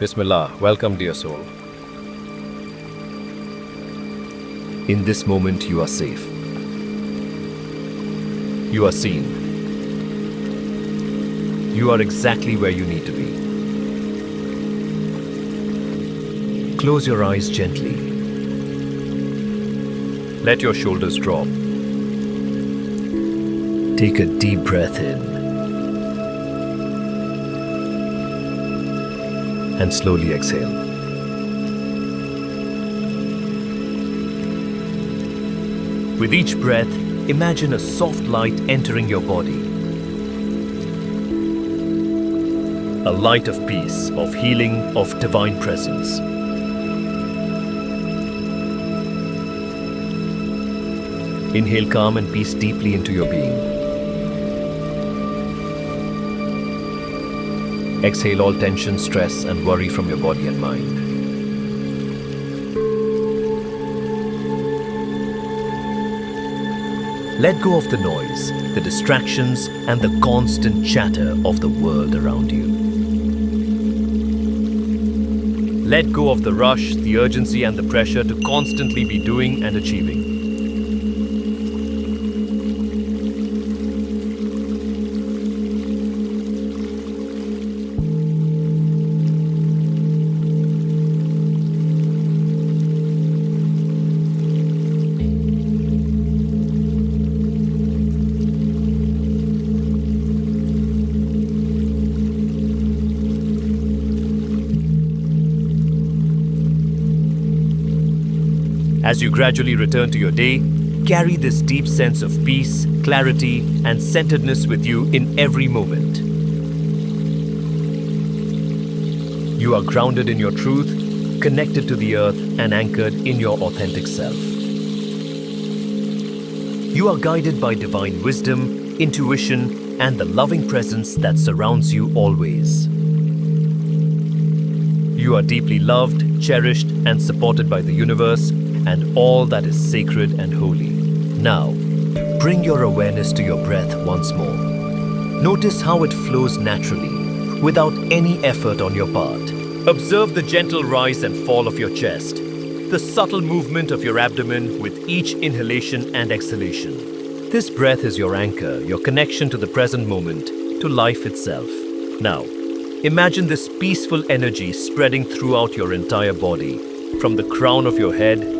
Bismillah, welcome dear soul. In this moment, you are safe. You are seen. You are exactly where you need to be. Close your eyes gently. Let your shoulders drop. Take a deep breath in. And slowly exhale. With each breath, imagine a soft light entering your body. A light of peace, of healing, of divine presence. Inhale calm and peace deeply into your being. Exhale all tension, stress, and worry from your body and mind. Let go of the noise, the distractions, and the constant chatter of the world around you. Let go of the rush, the urgency, and the pressure to constantly be doing and achieving. As you gradually return to your day, carry this deep sense of peace, clarity, and centeredness with you in every moment. You are grounded in your truth, connected to the earth, and anchored in your authentic self. You are guided by divine wisdom, intuition, and the loving presence that surrounds you always. You are deeply loved, cherished, and supported by the universe and all that is sacred and holy. Now, bring your awareness to your breath once more. Notice how it flows naturally, without any effort on your part. Observe the gentle rise and fall of your chest, the subtle movement of your abdomen with each inhalation and exhalation. This breath is your anchor, your connection to the present moment, to life itself. Now, imagine this peaceful energy spreading throughout your entire body, from the crown of your head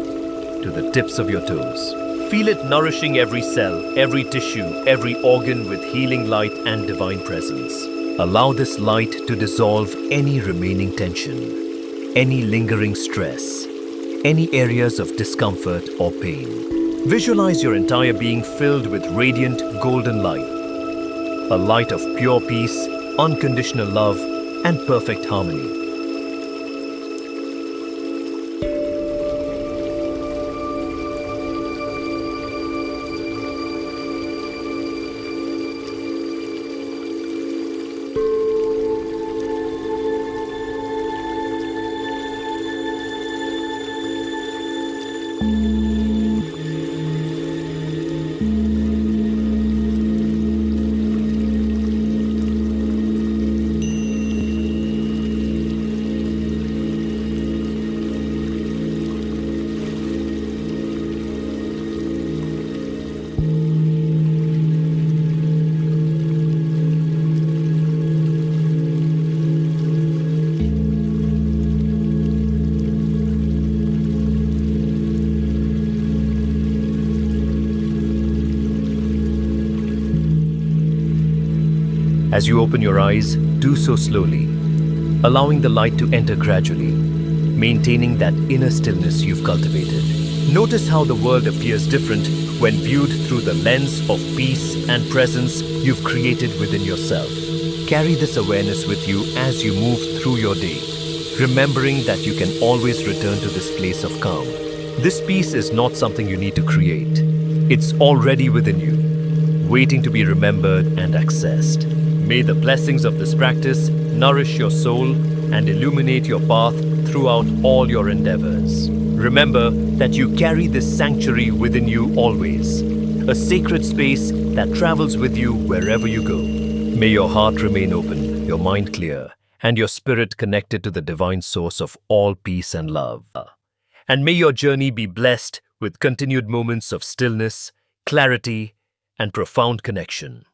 to the tips of your toes. Feel it nourishing every cell, every tissue, every organ with healing light and divine presence. Allow this light to dissolve any remaining tension, any lingering stress, any areas of discomfort or pain. Visualize your entire being filled with radiant golden light, a light of pure peace, unconditional love, and perfect harmony. As you open your eyes, do so slowly, allowing the light to enter gradually, maintaining that inner stillness you've cultivated. Notice how the world appears different when viewed through the lens of peace and presence you've created within yourself. Carry this awareness with you as you move through your day, remembering that you can always return to this place of calm. This peace is not something you need to create. It's already within you, waiting to be remembered and accessed. May the blessings of this practice nourish your soul and illuminate your path throughout all your endeavors. Remember that you carry this sanctuary within you always, a sacred space that travels with you wherever you go. May your heart remain open, your mind clear, and your spirit connected to the divine source of all peace and love. And may your journey be blessed with continued moments of stillness, clarity, and profound connection.